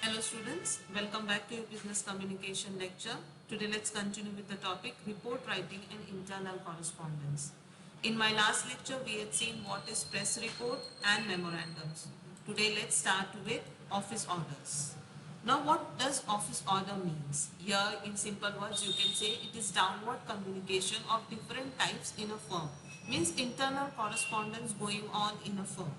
Hello students, welcome back to your business communication lecture. Today let's continue with the topic report writing and internal correspondence. In my last lecture we had seen what is press report and memorandums. Today let's start with office orders. Now what does office order means? Here in simple words you can say it is downward communication of different types in a firm. Means internal correspondence going on in a firm.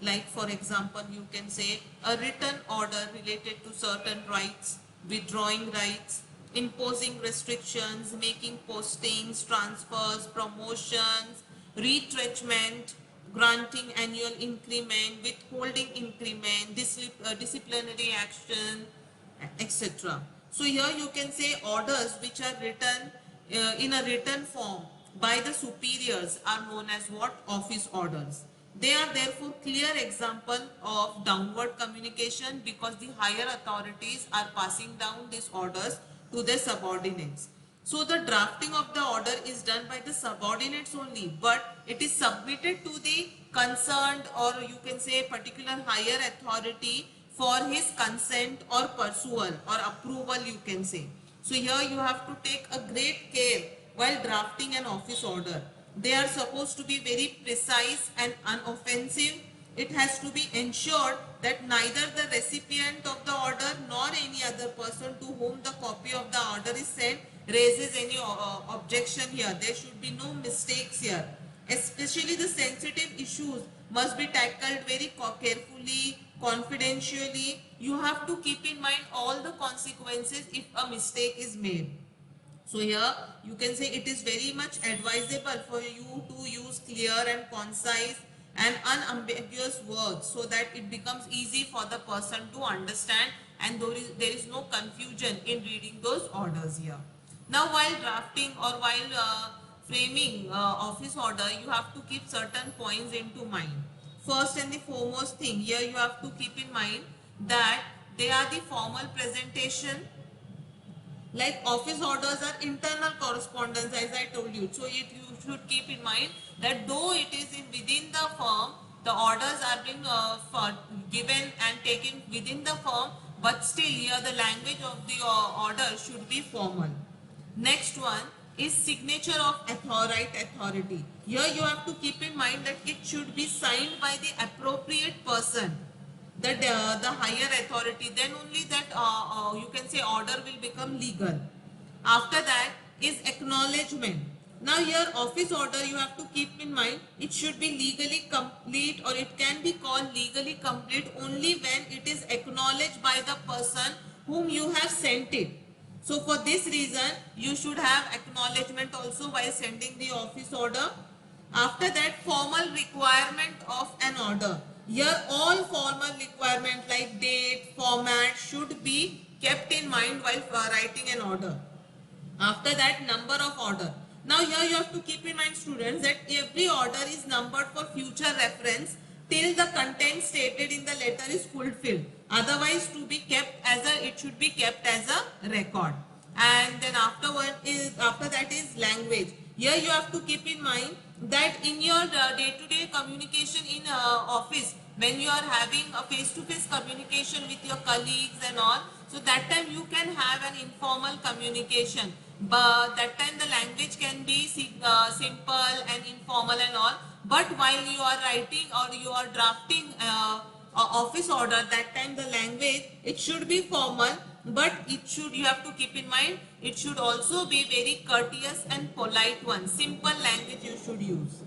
Like for example, you can say a written order related to certain rights, withdrawing rights, imposing restrictions, making postings, transfers, promotions, retrenchment, granting annual increment, withholding increment, disciplinary action, etc. So here you can say orders which are written in a written form by the superiors are known as what? Office orders. They are therefore clear example of downward communication because the higher authorities are passing down these orders to their subordinates. So the drafting of the order is done by the subordinates only, but it is submitted to the concerned, or you can say particular higher authority for his consent or pursual or approval, you can say. So here you have to take a great care while drafting an office order. They are supposed to be very precise and unoffensive. It has to be ensured that neither the recipient of the order nor any other person to whom the copy of the order is sent raises any objection here. There should be no mistakes here. Especially the sensitive issues must be tackled very carefully, confidentially. You have to keep in mind all the consequences if a mistake is made. So here you can say it is very much advisable for you to use clear and concise and unambiguous words so that it becomes easy for the person to understand and there is no confusion in reading those orders here. Now while drafting or while framing office order, you have to keep certain points into mind. First and the foremost thing here you have to keep in mind that they are the formal presentation. Like office orders are internal correspondence, as I told you. So you should keep in mind that though it is within the firm, the orders are being given and taken within the firm, but still here the language of the order should be formal. Next one is signature of right authority. Here you have to keep in mind that it should be signed by the appropriate person, the higher authority. Then only that you can say order will become legal. After that is acknowledgement. Now here office order you have to keep in mind it should be legally complete, or it can be called legally complete only when it is acknowledged by the person whom you have sent it. So for this reason you should have acknowledgement also while sending the office order. After that, formal requirement of an order. Here all formal requirements like date, format should be kept in mind while writing an order. After that, number of order. Now here you have to keep in mind, students, that every order is numbered for future reference till the content stated in the letter is fulfilled. Otherwise to be kept as a, it should be kept as a record. And then after that is language. Here you have to keep in mind that in your day-to-day communication in office, when you are having a face-to-face communication with your colleagues and all, so that time you can have an informal communication, but that time the language can be simple and informal and all. But while you are writing or you are drafting office order, that time the language, it should be formal, but it should, you have to keep in mind, it should also be very courteous and polite one. Simple language you should use.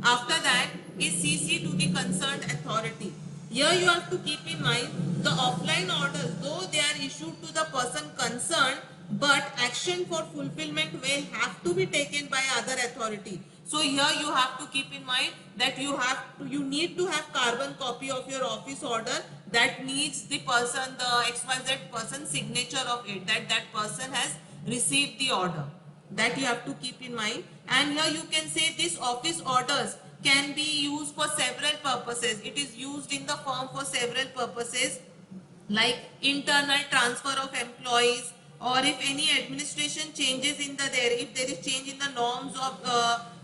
After that is CC to the concerned authority. Here you have to keep in mind the offline orders, though they are issued to the person concerned, but action for fulfillment will have to be taken by other authority. So here you have to keep in mind that you need to have carbon copy of your office order that needs the person, the XYZ person signature of it, that person has received the order. That you have to keep in mind. And here you can say this office orders can be used for several purposes. It is used in the firm for several purposes, like internal transfer of employees, or if any administration changes in the there, if there is change in the norms of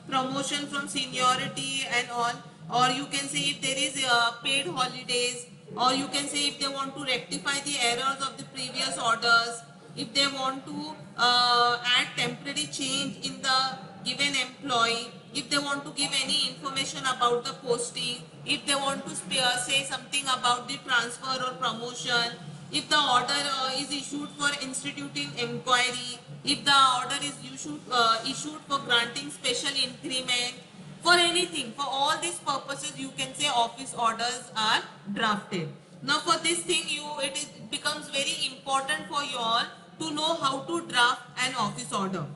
promotion from seniority and all, or you can say if there is paid holidays, or you can say if they want to rectify the errors of the previous orders, if they want to add temporary change in the given employee, if they want to give any information about the posting, if they want to say something about the transfer or promotion, if the order is issued for instituting inquiry, if the order is issued for granting special increment, for anything, for all these purposes, you can say office orders are drafted. Now for this thing, it becomes very important for you all to know how to draft an office order.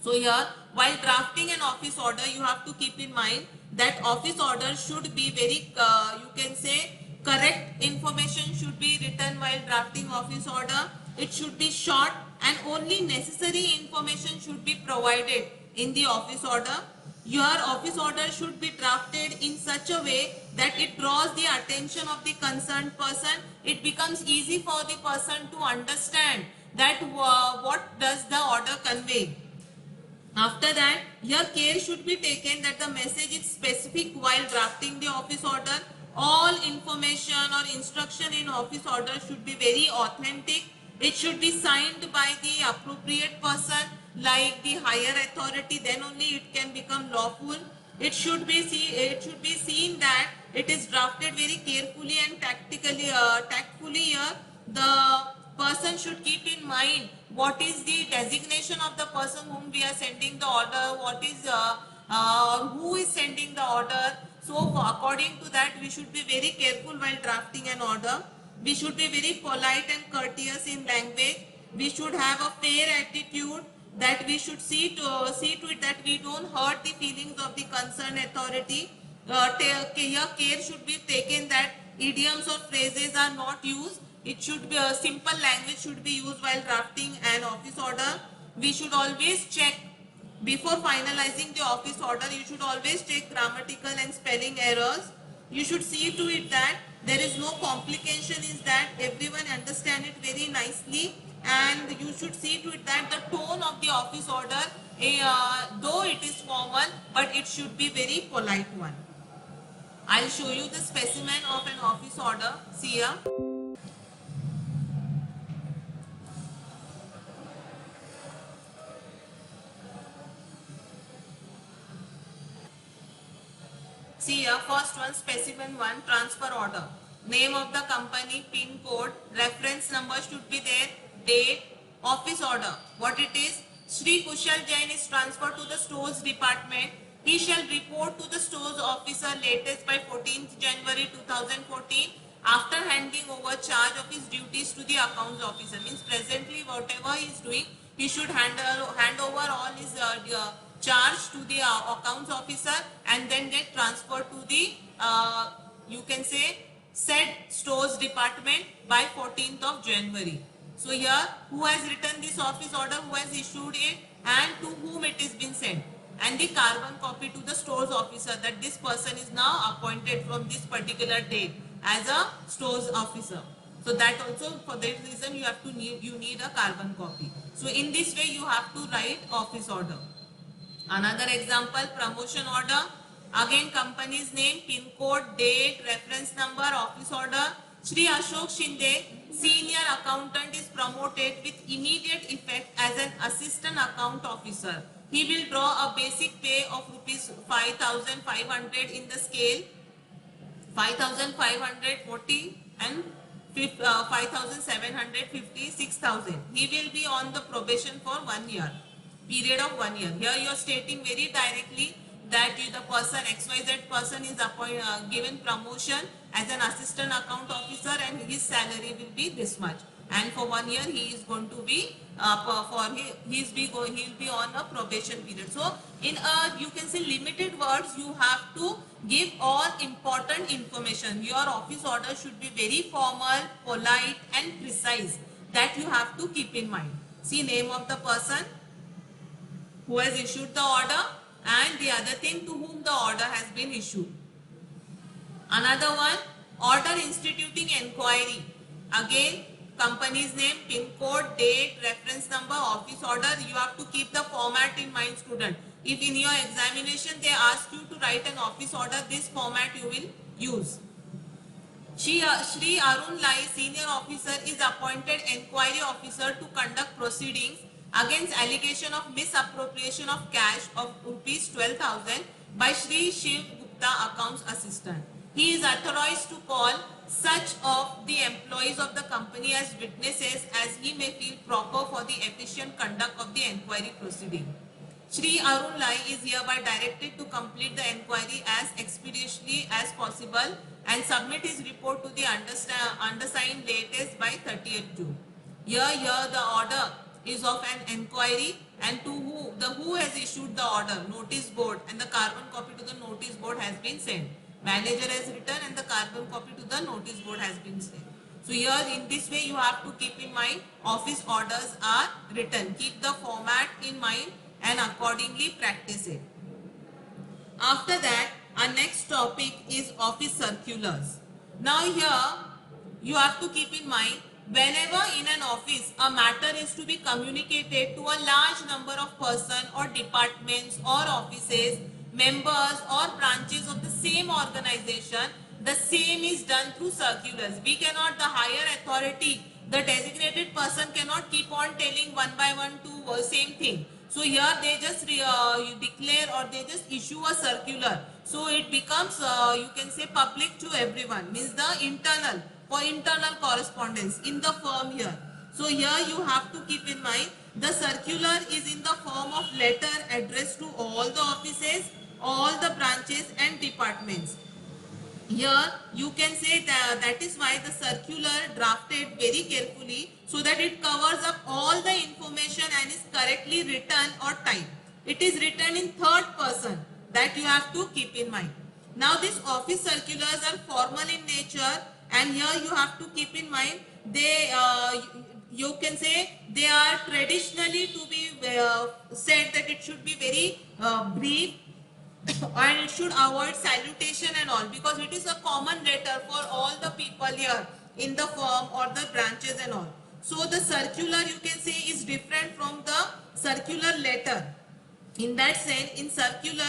So here, while drafting an office order, you have to keep in mind that office order should be very, you can say, correct information should be written while drafting office order. It should be short and only necessary information should be provided in the office order. Your office order should be drafted in such a way that it draws the attention of the concerned person. It becomes easy for the person to understand that what does the order convey. After that, here care should be taken that the message is specific while drafting the office order. All information or instruction in office order should be very authentic. It should be signed by the appropriate person like the higher authority, then only it can become lawful. It should be seen that it is drafted very carefully and tactfully here. The person should keep in mind what is the designation of the person whom we are sending the order, what is who is sending the order. So according to that, we should be very careful while drafting an order. We should be very polite and courteous in language. We should have a fair attitude, that we should see to it that we don't hurt the feelings of the concerned authority. Here care should be taken that idioms or phrases are not used. It should be a simple language should be used while drafting an office order. We should always check before finalizing the office order. You should always check grammatical and spelling errors. You should see to it that there is no complication, is that everyone understand it very nicely, and you should see to it that the tone of the office order, though it is formal, but it should be very polite one. I'll show you the specimen of an office order. See here. See here, first one, specimen 1, transfer order. Name of the company, PIN code, reference number should be there, date, office order. What it is? Shri Kushal Jain is transferred to the stores department. He shall report to the stores officer latest by 14th January 2014 after handing over charge of his duties to the accounts officer. Means presently whatever he is doing, he should hand over all his charge to the accounts officer and then get transferred to the you can say said stores department by 14th of January. So here, who has written this office order, who has issued it, and to whom it is been sent, and the carbon copy to the stores officer that this person is now appointed from this particular date as a stores officer. So that also, for that reason, you need a carbon copy. So in this way you have to write office order. Another example, promotion order. Again, company's name, PIN code, date, reference number, office order. Shri Ashok Shinde, senior accountant, is promoted with immediate effect as an assistant account officer. He will draw a basic pay of rupees 5,500 in the scale 5,540 and 5,750, 6,000. He will be on the probation for 1 year. Period of 1 year. Here you are stating very directly that the person XYZ person is given promotion as an assistant account officer and his salary will be this much. And for 1 year he is going to be he will be on a probation period. So in you can say limited words, you have to give all important information. Your office order should be very formal, polite and precise. That you have to keep in mind. See, name of the person who has issued the order and the other thing, to whom the order has been issued. Another one, order instituting inquiry. Again, company's name, PIN code, date, reference number, office order. You have to keep the format in mind, student. If in your examination they ask you to write an office order, this format you will use. Shri Arun Lai, senior officer, is appointed enquiry officer to conduct proceedings against allegation of misappropriation of cash of rupees 12,000 by Shri Shiv Gupta, accounts assistant. He is authorized to call such of the employees of the company as witnesses as he may feel proper for the efficient conduct of the enquiry proceeding. Shri Arun Lai is hereby directed to complete the enquiry as expeditiously as possible and submit his report to the undersigned latest by 30th June. Here the order is of an enquiry, and to who has issued the order, notice board, and the carbon copy to the notice board has been sent. Manager has written and the carbon copy to the notice board has been sent. So here in this way you have to keep in mind office orders are written. Keep the format in mind and accordingly practice it. After that, our next topic is office circulars. Now here you have to keep in mind, whenever in an office a matter is to be communicated to a large number of persons or departments or offices, members or branches of the same organization, the same is done through circulars. We cannot, the higher authority, the designated person cannot keep on telling one by one to same thing. So here they just you declare or they just issue a circular. So it becomes you can say public to everyone, means the internal, for internal correspondence in the firm here. So here you have to keep in mind the circular is in the form of letter addressed to all the offices, all the branches and departments. Here you can say that is why the circular drafted very carefully so that it covers up all the information and is correctly written or typed. It is written in third person, that you have to keep in mind. Now these office circulars are formal in nature, and here you have to keep in mind they you can say they are traditionally to be said that it should be very brief and it should avoid salutation and all, because it is a common letter for all the people here in the firm or the branches and all. So the circular you can say is different from the circular letter. In that sense, in circular,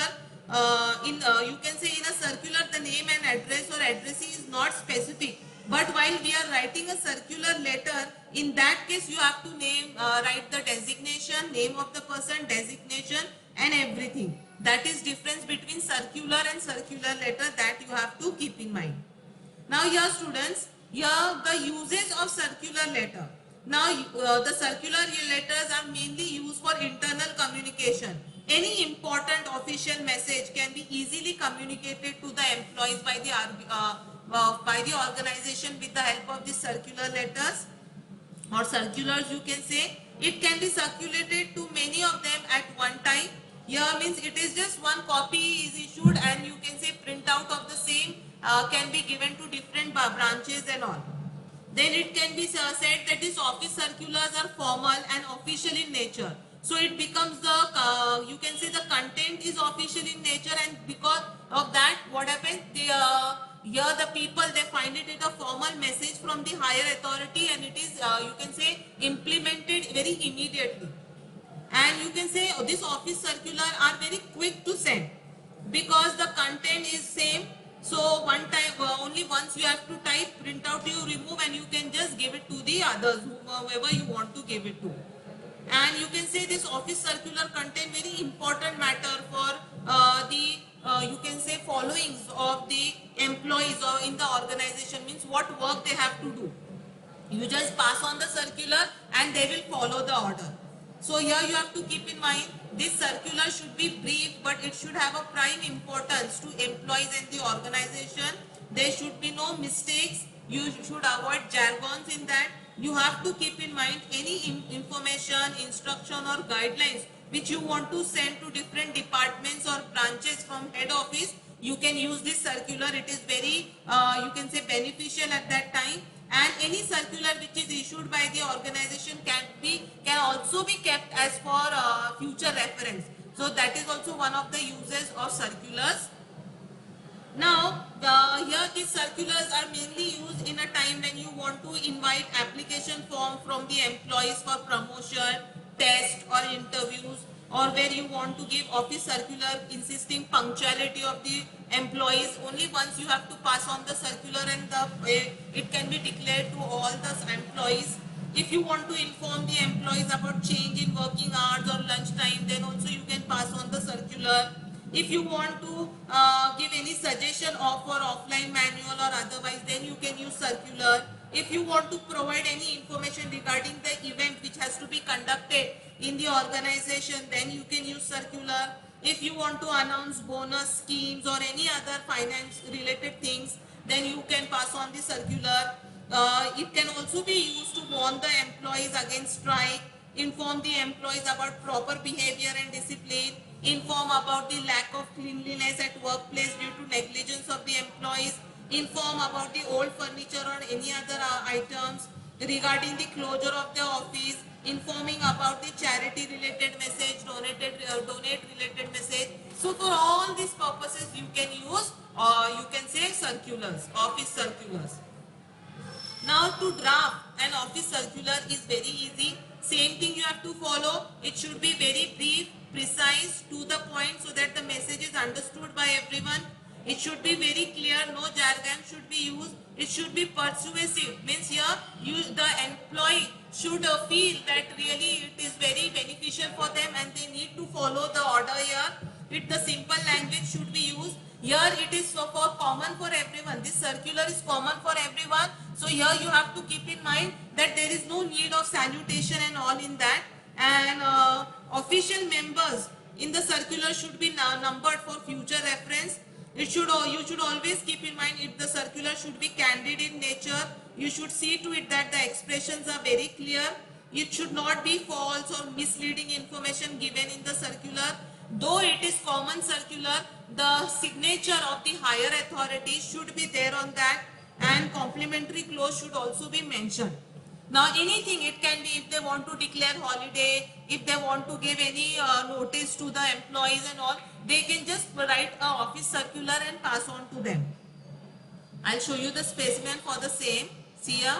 you can say in a circular the name and address or addressee is not specific. But while we are writing a circular letter, in that case you have to write the designation, name of the person, designation and everything. That is difference between circular and circular letter that you have to keep in mind. Now here students, here the usage of circular letter. Now the circular letters are mainly used for internal communication. Any important official message can be easily communicated to the employees by the organization with the help of the circular letters or circulars you can say. It can be circulated to many of them at one time. Here means it is just one copy is issued and you can say print out of the same can be given to different branches and all. Then it can be said that these office circulars are formal and official in nature. So it becomes the, you can say the content is official in nature, and because of that what happens, here the people they find it as a formal message from the higher authority and it is you can say implemented very immediately. And you can say this office circular are very quick to send because the content is same. So one time only once you have to type, print out, you remove and you can just give it to the others, whoever you want to give it to. And you can say this office circular contain very important matter for the you can say followings of the employees or in the organization, means what work they have to do. You just pass on the circular and they will follow the order. So here you have to keep in mind this circular should be brief, but it should have a prime importance to employees and the organization. There should be no mistakes. You should avoid jargons in that. You have to keep in mind any information, instruction or guidelines which you want to send to different departments or branches from head office. You can use this circular. It is very you can say beneficial at that time. And any circular which is issued by the organization can also be kept as for future reference. So that is also one of the uses of circulars. Now here these circulars are mainly used in a time when you want to invite application form from the employees for promotion, test or interviews. or where you want to give office circular insisting punctuality of the employees, only once you have to pass on the circular and it can be declared to all the employees. If you want to inform the employees about change in working hours or lunch time, then also you can pass on the circular. If you want to give any suggestion of or offline manual or otherwise, then you can use circular. If you want to provide any information regarding the event which has to be conducted in the organization, then you can use circular. If you want to announce bonus schemes or any other finance related things, then you can pass on the circular. It can also be used to warn the employees against strike, inform the employees about proper behavior and discipline, inform about the lack of cleanliness at workplace due to negligence of the employees, inform about the old furniture or any other items, regarding the closure of the office, informing about the charity related message, donate related message. So for all these purposes you can use, or you can say circulars, office circulars. Now to draft an office circular is very easy. Same thing you have to follow. It should be very brief, precise, to the point, so that the message is understood by everyone. It should be very clear, no jargon should be used. It should be persuasive, means here the employee should feel that really it is very beneficial for them and they need to follow the order here. The simple language should be used. Here it is for common for everyone. This circular is common for everyone. So here you have to keep in mind that there is no need of salutation and all in that. And official members in the circular should be numbered for future reference. You should always keep in mind, if the circular should be candid in nature, you should see to it that the expressions are very clear. It should not be false or misleading information given in the circular. Though it is common circular, the signature of the higher authority should be there on that, and complimentary clause should also be mentioned. Now anything, it can be if they want to declare holiday, if they want to give any notice to the employees and all, they can just write a office circular and pass on to them. I'll show you the specimen for the same. See here.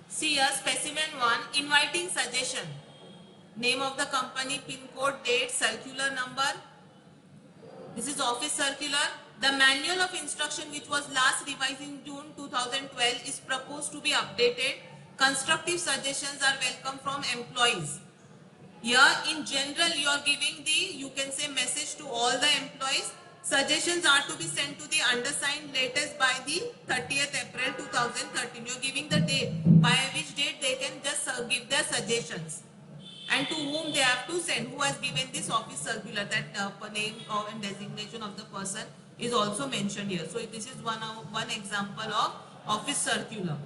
See here, specimen 1, inviting suggestion. Name of the company, pin code, date, circular number. This is office circular. The manual of instruction, which was last revised in June 2012, is proposed to be updated. Constructive suggestions are welcome from employees. Here in general you are giving the, you can say, message to all the employees. Suggestions are to be sent to the undersigned latest by the 30th April 2013. You are giving the date by which date they can just give their suggestions, and to whom they have to send, who has given this office circular. That name and designation of the person is also mentioned here. So this is one example of office circular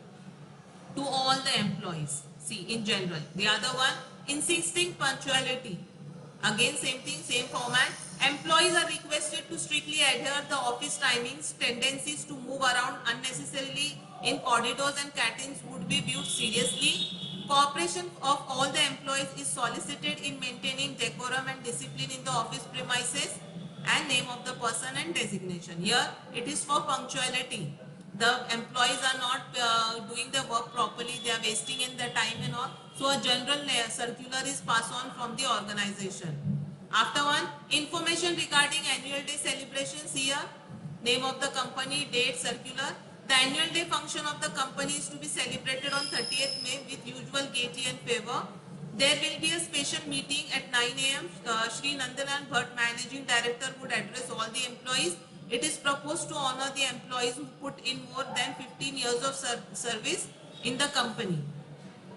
to all the employees. See, in general. The other one, insisting punctuality. Again same thing, same format. Employees are requested to strictly adhere the office timings. Tendencies to move around unnecessarily in corridors and canteens would be viewed seriously. Cooperation of all the employees is solicited in maintaining decorum and discipline in the office premises, and name of the person and designation. Here it is for punctuality. The employees are not doing their work properly, they are wasting in their time and all. So a general circular is passed on from the organization. After one, information regarding annual day celebrations. Here, name of the company, date, circular. The annual day function of the company is to be celebrated on 30th May with usual gaiety and favor. There will be a special meeting at 9 a.m. Shri Nandalan Bhatt, Managing Director, would address all the employees. It is proposed to honor the employees who put in more than 15 years of service in the company.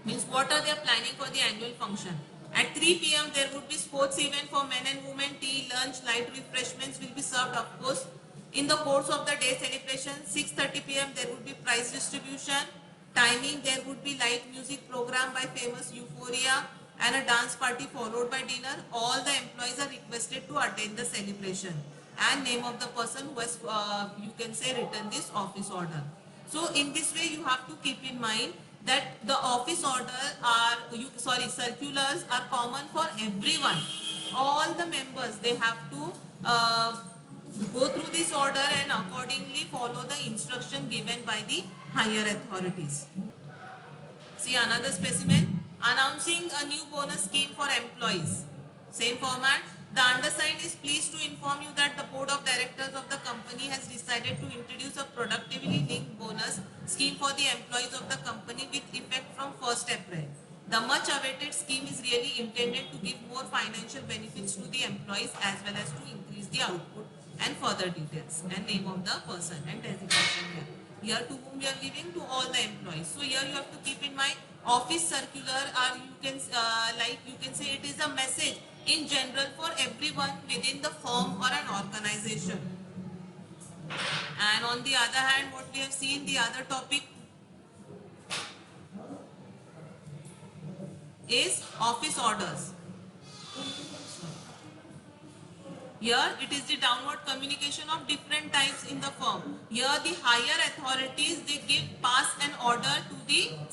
Means what are they planning for the annual function? At 3 p.m. there would be sports event for men and women, tea, lunch, light refreshments will be served, of course. In the course of the day celebration, 6:30 p.m. there would be prize distribution. Timing, there would be light music program by famous Euphoria and a dance party followed by dinner. All the employees are requested to attend the celebration, and name of the person who has, you can say, written this office order. So in this way you have to keep in mind that the office order are, circulars are common for everyone. All the members, they have to Go through this order and accordingly follow the instruction given by the higher authorities. See another specimen. Announcing a new bonus scheme for employees. Same format. The undersigned is pleased to inform you that the board of directors of the company has decided to introduce a productivity linked bonus scheme for the employees of the company with effect from 1st April. The much awaited scheme is really intended to give more financial benefits to the employees as well as to increase the output, and further details and name of the person and designation here. Here to whom we are giving, to all the employees. So here you have to keep in mind office circular, or you can say it is a message in general for everyone within the firm or an organization. And on the other hand, what we have seen, the other topic is office orders. Here it is the downward communication of different types in the firm. Here the higher authorities, they pass an order to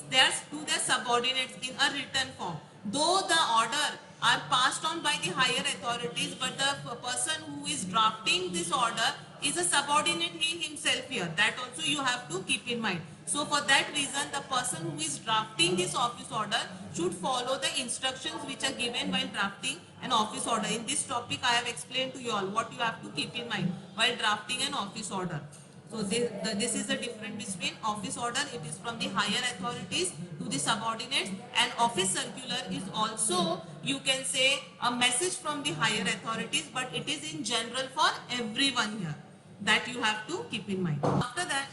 their subordinates in a written form. Though the order are passed on by the higher authorities, but the person who is drafting this order is a subordinate himself here. That also you have to keep in mind. So for that reason, the person who is drafting this office order should follow the instructions which are given while drafting an office order. In this topic, I have explained to you all what you have to keep in mind while drafting an office order. So this is the difference between office order. It is from the higher authorities to the subordinates, and office circular is also, you can say, a message from the higher authorities, but it is in general for everyone here. That you have to keep in mind. After that,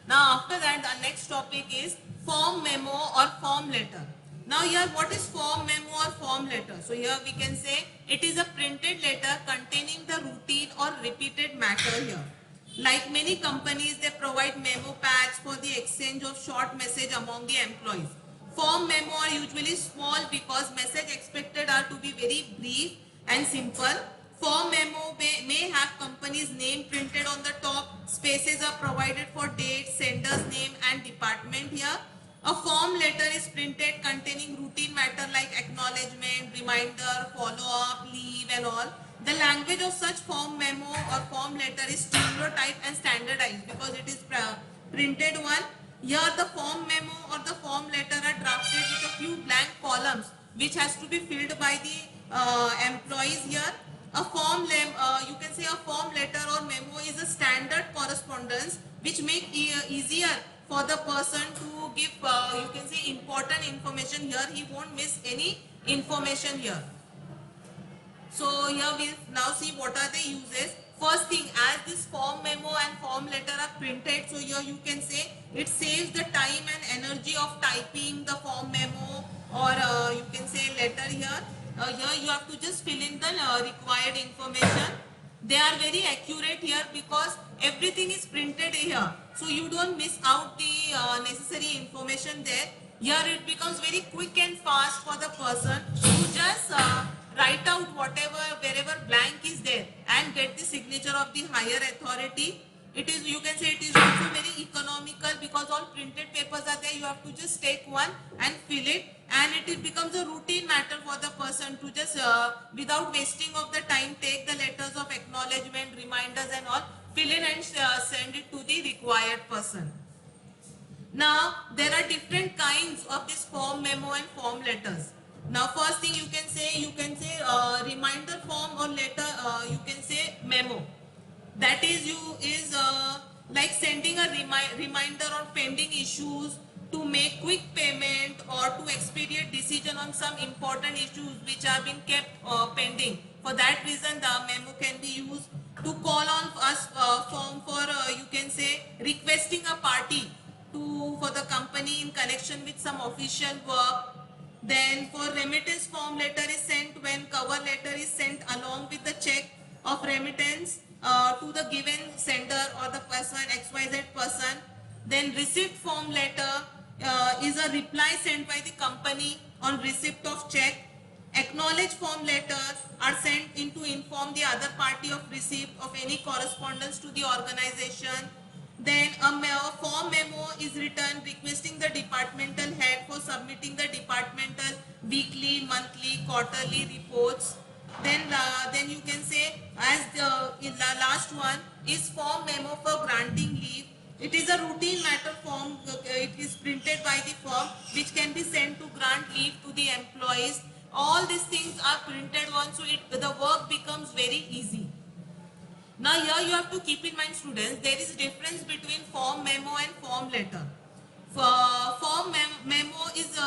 the next topic is form memo or form letter. Now here, what is form memo or form letter? So here we can say it is a printed letter containing the routine or repeated matter here. Like many companies, they provide memo pads for the exchange of short message among the employees. Form memo are usually small because message expected are to be very brief and simple. Form memo may have company's name printed on the top. Spaces are provided for date, sender's name and department here. A form letter is printed containing routine matter like acknowledgement, reminder, follow-up, leave and all. The language of such form memo or form letter is stereotyped and standardized because it is printed one. Here the form memo or the form letter are drafted with a few blank columns which has to be filled by the employees here. A form you can say a form letter or memo is a standard correspondence which make easier for the person to give you can say important information. Here he won't miss any information here. So here we now see what are the uses. First thing, as this form memo and form letter are printed, so here you can say it saves the time and energy of typing the form memo or you can say letter here. Here you have to just fill in the required information. They are very accurate here because everything is printed here. So you don't miss out the necessary information there. Here it becomes very quick and fast for the person to just write out wherever blank is there and get the signature of the higher authority. It is, you can say it is also very economical because all printed papers are there. You have to just take one and fill it, and it becomes a routine matter for the person to just without wasting of the time take the letters of acknowledgement, reminders and all, fill in and send it to the required person. Now there are different kinds of this form memo and form letters. Now first thing you can say reminder form or letter, you can say memo. That is like sending a reminder on pending issues, to make quick payment or to expedite decision on some important issues which have been kept pending. For that reason the memo can be used. To call on us form for you can say requesting a party for the company in connection with some official work. Then for remittance, form letter is sent when cover letter is sent along with the check of remittance to the given sender or the person, XYZ person. Then receipt form letter is a reply sent by the company on receipt of check. Acknowledge form letters are sent in to inform the other party of receipt of any correspondence to the organization. Then a form memo is written requesting the departmental head for submitting the departmental weekly, monthly, quarterly reports. Then you can say as the last one is form memo for granting leave. It is a routine matter form. It is printed by the firm which can be sent to grant leave to the employees. All these things are printed once, so the work becomes very easy. Now here you have to keep in mind, students, there is difference between form memo and form letter. Form memo is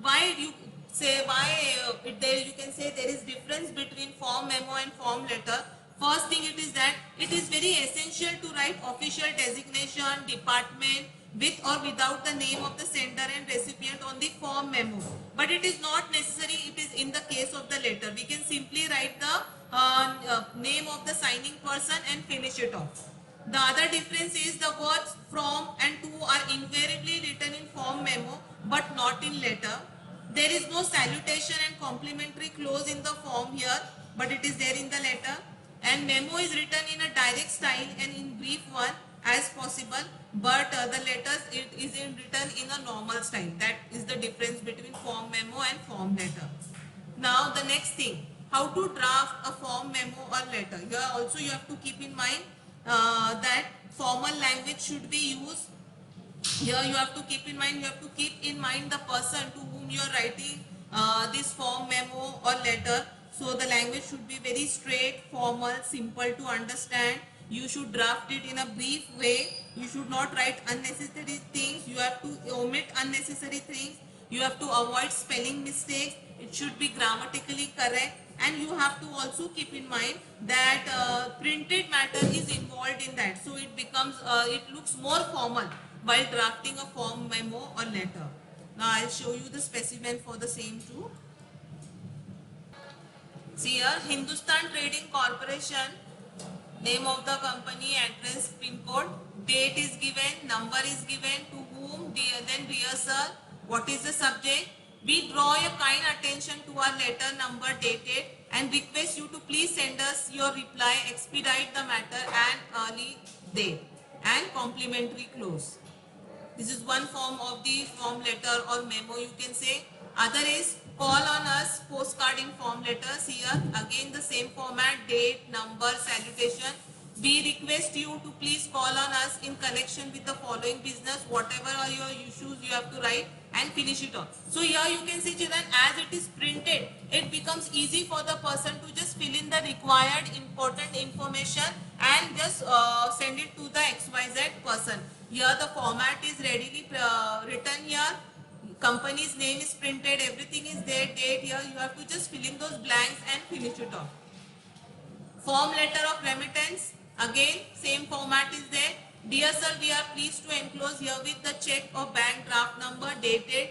why you say why there you can say there is difference between form memo and form letter. First thing it is that it is very essential to write official designation, department with or without the name of the sender and recipient on the form memo. But it is not necessary, it is in the case of the letter. We can simply write the name of the signing person and finish it off. The other difference is the words from and to are invariably written in form memo but not in letter. There is no salutation and complimentary clause in the form here, but it is there in the letter. And memo is written in a direct style and in brief one as possible, but the letters it is written in a normal style. That is the difference between form memo and form letter. Now the next thing, how to draft a form memo or letter. Here also you have to keep in mind that formal language should be used. Here you have to keep in mind, the person to whom you are writing this form memo or letter. So the language should be very straight, formal, simple to understand. You should draft it in a brief way. You should not write unnecessary things. You have to omit unnecessary things. You have to avoid spelling mistakes. It should be grammatically correct. And you have to also keep in mind that printed matter is involved in that. So it becomes, it looks more formal while drafting a form memo or letter. Now I'll show you the specimen for the same too. See here, Hindustan Trading Corporation, name of the company, address, pin code, date is given, number is given, to whom, then dear sir, what is the subject. We draw your kind attention to our letter number dated and request you to please send us your reply, expedite the matter and early date and complimentary clause. This is one form of the form letter or memo you can say. Other is call on us, postcard in form letters. Here again the same format, date, number, salutation. We request you to please call on us in connection with the following business. Whatever are your issues you have to write and finish it off. So here you can see children, as it is printed, it becomes easy for the person to just fill in the required important information and just send it to the XYZ person. Here the format is readily written here. Company's name is printed, everything is there, date here. You have to just fill in those blanks and finish it off. Form letter of remittance, again same format is there. Dear sir, we are pleased to enclose herewith the check of bank draft number dated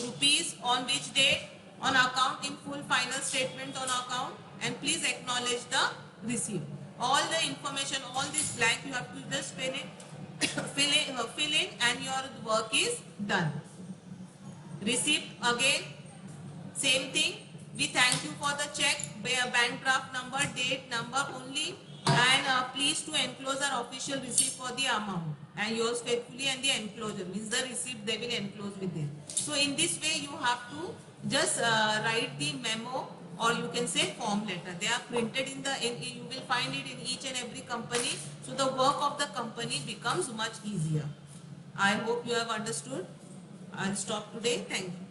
rupees on which date, on account, in full, final statement on account, and please acknowledge the receipt. All the information, all this blank you have to just fill in and your work is done. Receipt, again same thing. We thank you for the check, bank draft number, date, number only, and please to enclose our official receipt for the amount and yours faithfully, and the enclosure means the receipt they will enclose with it. So in this way you have to just write the memo, or you can say form letter. They are printed you will find it in each and every company. So the work of the company becomes much easier. I hope you have understood. I'll stop today. Thank you.